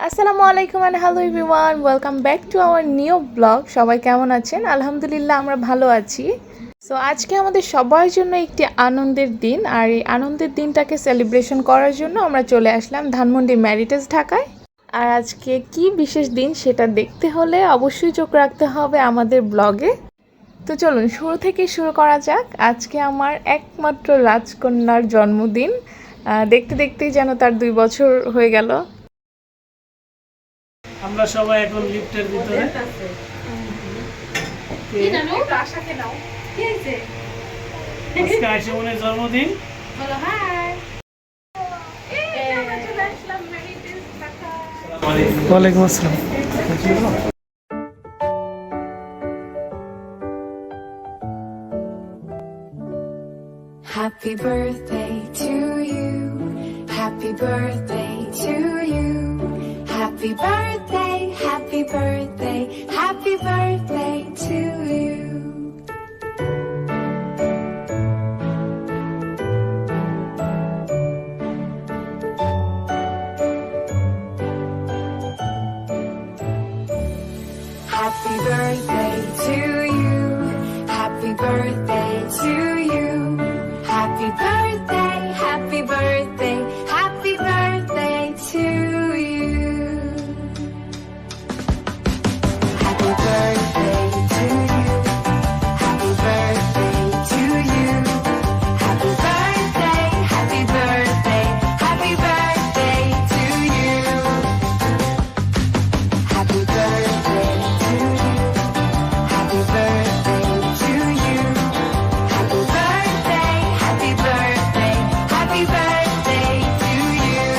আসসালামু আলাইকুম and hello everyone, welcome back to our new blog. সবাই কেমন আছেন? আলহামদুলিল্লাহ আমরা ভালো আছি। সো আজকে আমাদের সবার জন্য একটি আনন্দের দিন, আর এই আনন্দের দিনটাকে সেলিব্রেশন করার জন্য আমরা চলে আসলাম ধানমন্ডি ম্যারিটেজ ঢাকায়। আর আজকে কি বিশেষ দিন সেটা দেখতে হলে অবশ্যই চোখ রাখতে হবে আমাদের ব্লগে। তো চলুন শুরু থেকে শুরু করা যাক। আজকে আমার একমাত্র রাজকন্যার জন্মদিন। দেখতে দেখতেই যেন তার 2 বছর হয়ে গেল। আমরা সবাই এখন লিফটের ভিতরে। আজকে আইসুমনের জন্মদিন। ওয়ালাইকুম আসসালাম। Happy birthday to you. Happy birthday to you. Happy birthday, happy birthday, happy birthday to you. Happy birthday to you. Happy birthday to you. Happy birthday, happy birthday, happy birthday to you. Happy birthday to you. Happy birthday to you. Happy birthday, happy birthday, happy birthday to you. Happy birthday to you. Happy birthday to you. Happy birthday, happy birthday, happy birthday to you.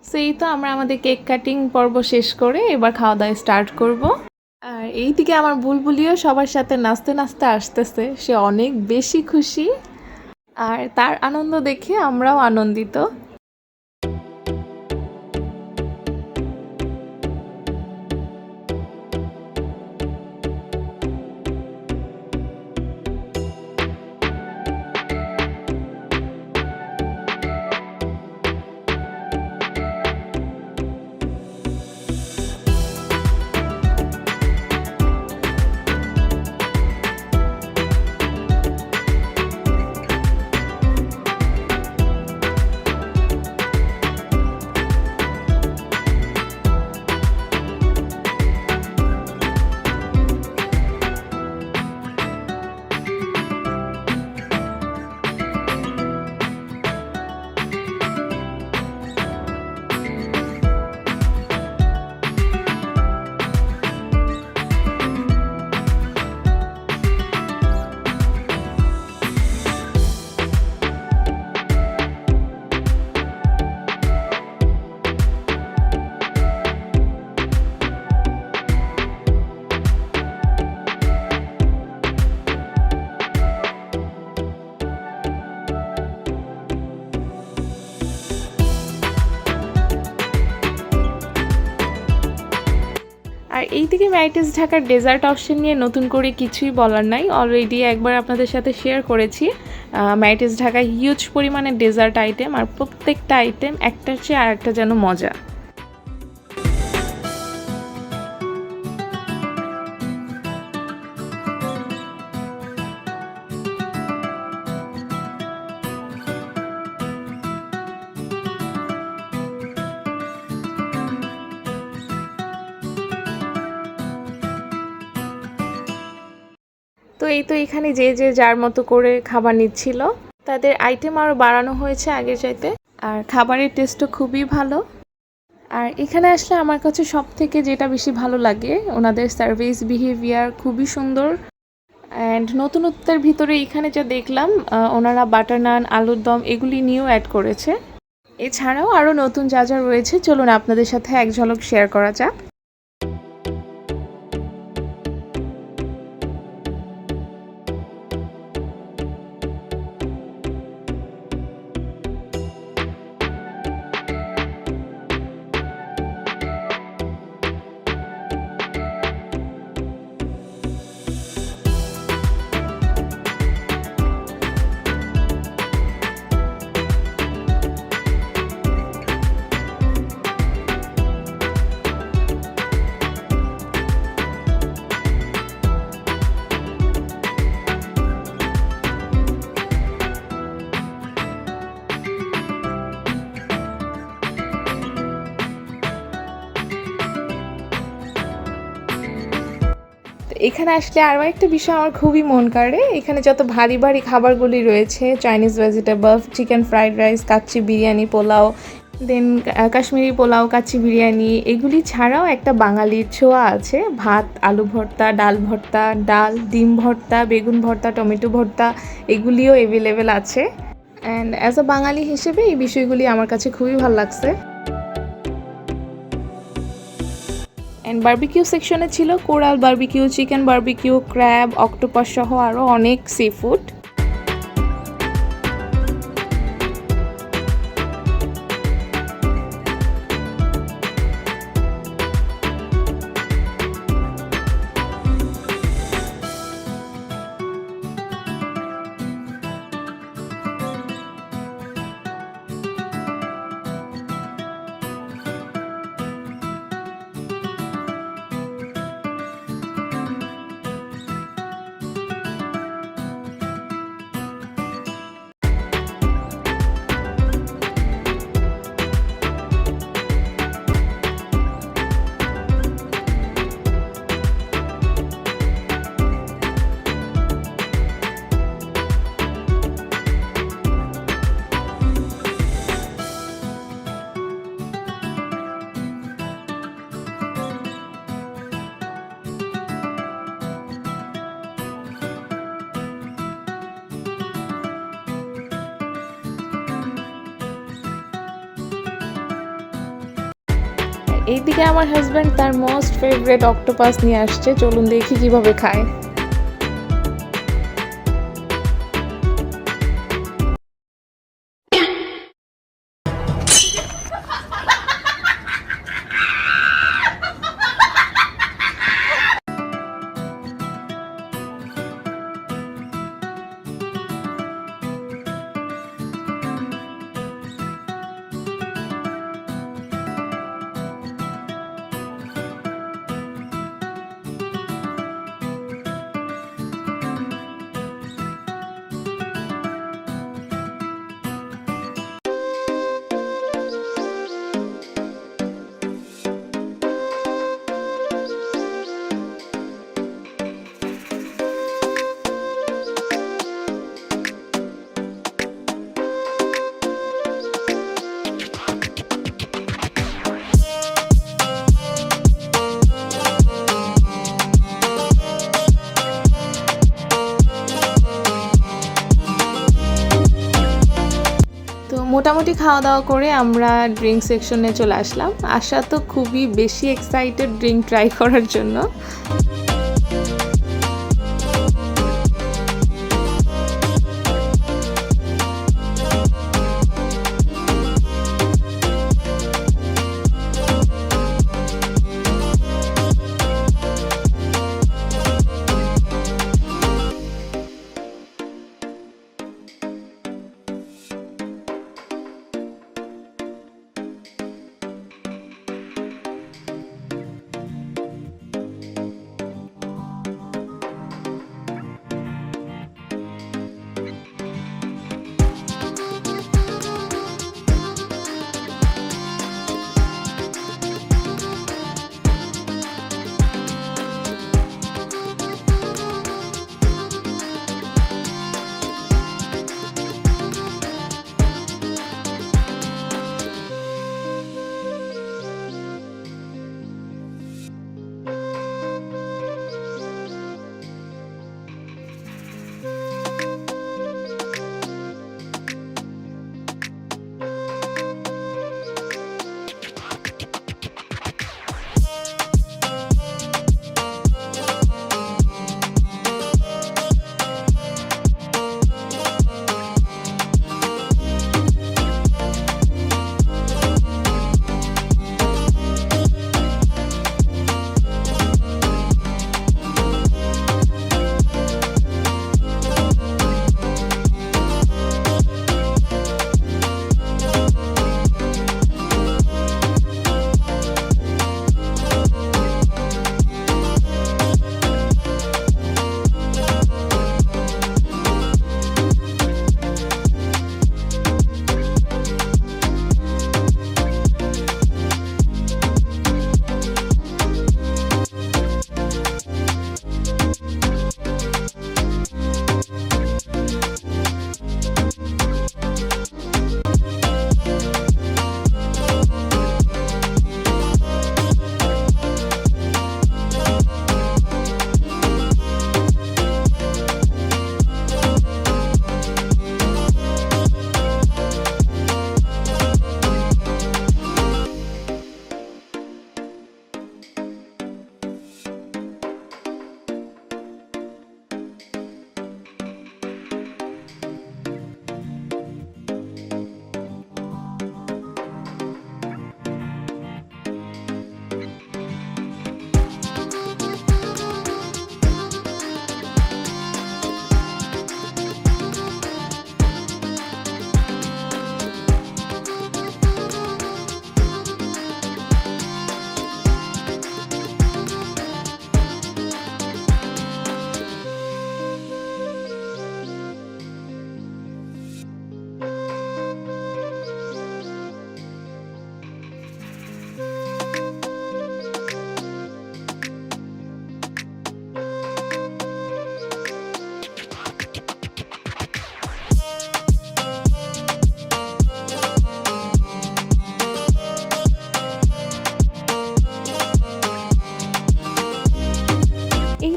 So এই তো আমরা আমাদের cake cutting পর্ব শেষ করে এবার খাওয়া দাওয়া স্টার্ট করব। আর এইদিকে আমার বুলবুলিও সবার সাথে নাচতে নাচতে আসতেছে, সে অনেক বেশি খুশি। আর তার আনন্দ দেখে আমরাও আনন্দিত। আর এইদিকে ম্যারিটেজ ঢাকার ডেজার্ট অপশন নিয়ে নতুন করে কিছুই বলার নাই, অলরেডি একবার আপনাদের সাথে শেয়ার করেছি। ম্যারিটেজ ঢাকায় হিউজ পরিমাণে ডেজার্ট আইটেম, আর প্রত্যেকটা আইটেম একটার চেয়ে আর একটা যেন মজা। তো এই তো এখানে যে যে যার মতো করে খাবার নিচ্ছিল, তাদের আইটেম আরও বাড়ানো হয়েছে আগের চাইতে, আর খাবারের টেস্টও খুবই ভালো। আর এখানে আসলে আমার কাছে সব থেকে যেটা বেশি ভালো লাগে, ওনাদের সার্ভিস বিহেভিয়ার খুবই সুন্দর। অ্যান্ড নতুনত্বের ভিতরে এখানে যা দেখলাম, ওনারা বাটার নান, আলুর দম এগুলি নিয়েও অ্যাড করেছে। এছাড়াও আরও নতুন যা যা রয়েছে চলুন আপনাদের সাথে এক ঝলক শেয়ার করা যাক। তো এখানে আসলে আরও একটা বিষয় আমার খুবই মন কাড়ে, এখানে যত ভারী ভারী খাবারগুলি রয়েছে, Chinese vegetable, chicken fried rice, kacchi biryani, pulao, then Kashmiri pulao, kacchi biryani, এগুলি ছাড়াও একটা বাঙালির ছোঁয়া আছে। ভাত, আলু ভর্তা, ডাল ভর্তা, ডাল, ডিম ভর্তা, বেগুন ভর্তা, টমেটো ভর্তা, এগুলিও অ্যাভেলেবেল আছে। অ্যান্ড অ্যাজ আ বাঙালি হিসেবে এই বিষয়গুলি আমার কাছে খুবই ভালো লাগছে। অ্যান্ড বারবিকিউ সেকশনে ছিল coral barbecue, chicken barbecue, crab, octopus সহ আরও অনেক সি ফুড। এইদিকে আমার হাজব্যান্ড তার মোস্ট ফেভারিট অক্টোপাস নিয়ে আসছে, চলুন দেখি কিভাবে খায়। মোটামুটি খাওয়া দাওয়া করে আমরা ড্রিঙ্ক সেকশনে চলে আসলাম। আশা তো খুবই বেশি এক্সাইটেড ড্রিঙ্ক ট্রাই করার জন্য।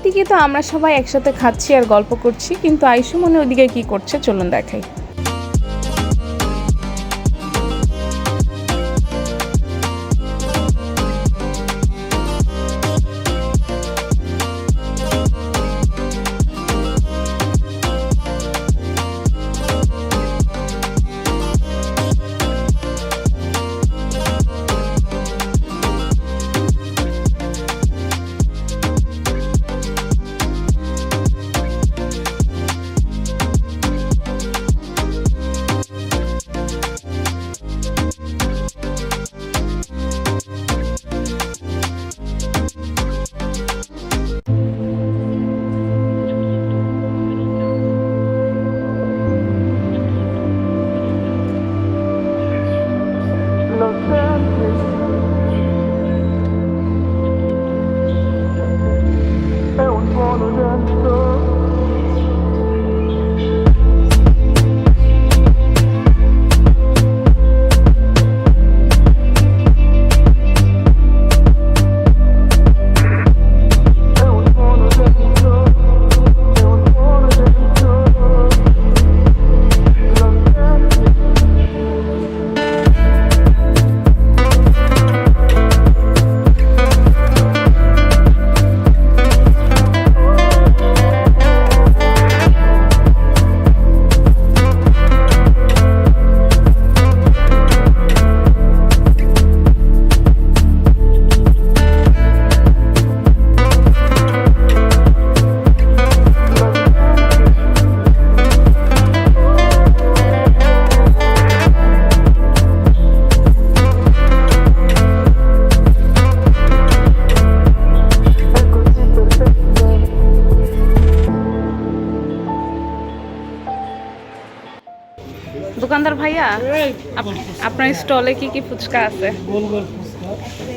একদিকে তো আমরা সবাই একসাথে খাচ্ছি আর গল্প করছি, কিন্তু আইসু মনে ওদিকে কি করছে চলুন দেখাই। দোকানদার ভাইয়া, আপনার স্টলে কি কি ফুচকা আছে? গোল গোল ফুচকা,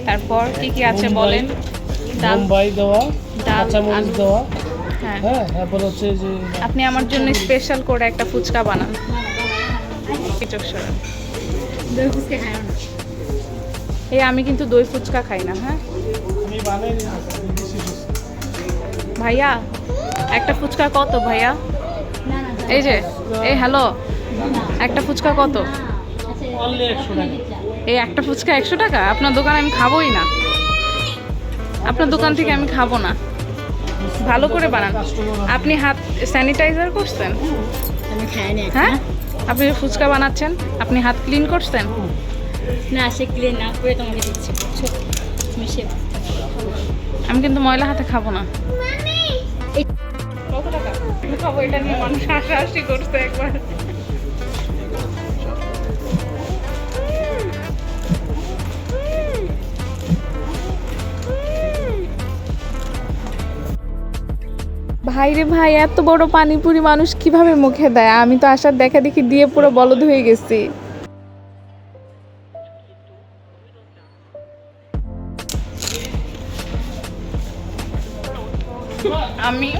তারপর কি কি আছে বলেন? ডাল, বোম্বাই দেওয়া, ডাল, কাঁচামরিচ আলু। দেওয়া, হ্যাঁ, হ্যাঁ, তারপর হচ্ছে যে আপনি আমার জন্য স্পেশাল করে একটা ফুচকা বানান। চোখ সরান। এই আমি কিন্তু দই ফুচকা খাই না। হ্যাঁ আমি বানাই দেশি ফুচকা। ভাইয়া, একটা ফুচকা কত ভাইয়া? এই যে, এই হ্যালো, একটা ফুচকা কত? অনলি 100 টাকা। এই একটা ফুচকা 100 টাকা? আপনার দোকানে আমি খাবোই না, আপনার দোকান থেকে আমি খাবো না। ভালো করে বানান। আপনি হাত স্যানিটাইজার করছেন? আমি খাইনি হ্যাঁ, আপনি ফুচকা বানাচ্ছেন, আপনি হাত ক্লিন করছেন? না, সে ক্লিন না করে তোমাকে দিচ্ছি, বুঝছো? মিশে আমি কিন্তু ময়লা হাতে খাবো না। কত টাকা? আমি খাবো, এটা নিয়ে মানুষ হাসাহাসি করছে একবার। ভাই রে ভাই, এত বড় পানিপুরি মানুষ কিভাবে মুখে দেয়? আমি তো আসার দেখা দেখি দিয়ে পুরো বলদ হয়ে গেছি। আমি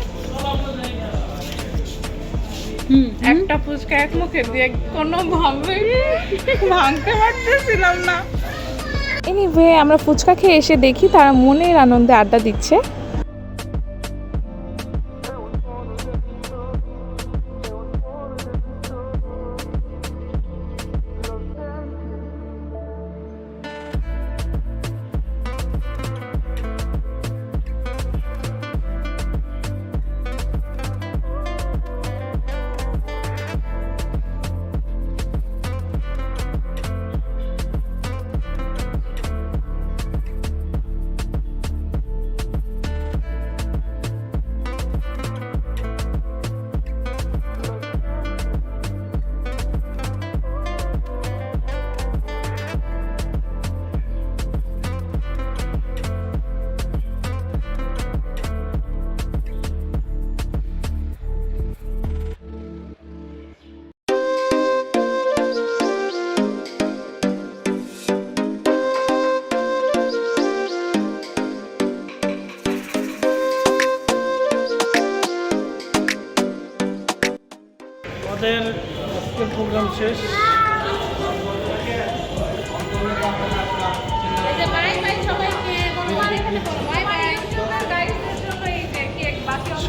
একটা ফুচকা এক মুখে দিয়ে কোনোভাবে ভাঙতে পারতেছিলাম না। এনিওয়ে, আমরা ফুচকা খেয়ে এসে দেখি তারা মনের আনন্দে আড্ডা দিচ্ছে। আমাদের আজকের প্রোগ্রাম শেষ। বাই বাই সবাইকে, বলো আরেকটা বলো বাই বাই। গাইস এর জন্য এই যে কেক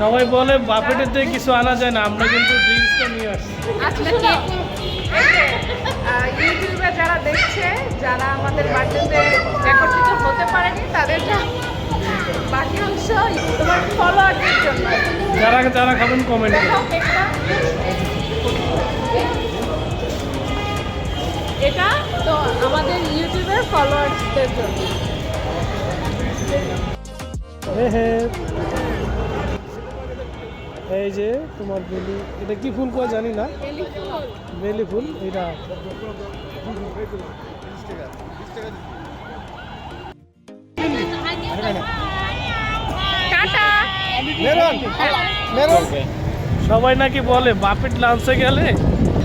সবাই বলে বাফেটের থেকে কিছু আনা যায় না, আমরা কিন্তু ড্রিঙ্কসটা নিয়ে আসছি। আচ্ছা শোনো, ইউটিউবে যারা দেখছে, যারা আমাদের বার্থডেতে একত্রিত হতে পারেনি, তাদের বাকি অংশ তোমার ফলোয়ারদের জন্য। যারা যারা খাবেন কমেন্ট দেখাও কেকটা। এটা তো আমাদের ইউটিউবের ফলোয়ার্সদের জন্য। এই যে তোমার বেলি, এটা কি ফুল কয় জানি না, বেলি ফুল এটা। টাটা। সবাই নাকি বলে বাফেট লাঞ্চে গেলে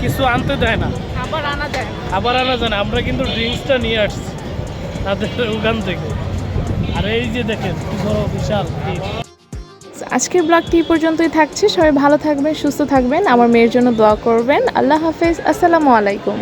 কিছু আনতে দেয় না, আবার আনা যায়। আবার আনা যায় না। আমরা কিন্তু ড্রিঙ্কসটা নিয়ে আসছি তাদের ওখান থেকে। আর এই যে দেখেন কি বড় বিশাল কেক। আজকের ব্লগটি এই পর্যন্তই থাকছে। সবাই ভালো থাকবেন, সুস্থ থাকবেন, আমার মেয়ের জন্য দোয়া করবেন। আল্লাহ হাফেজ, আসসালামু আলাইকুম।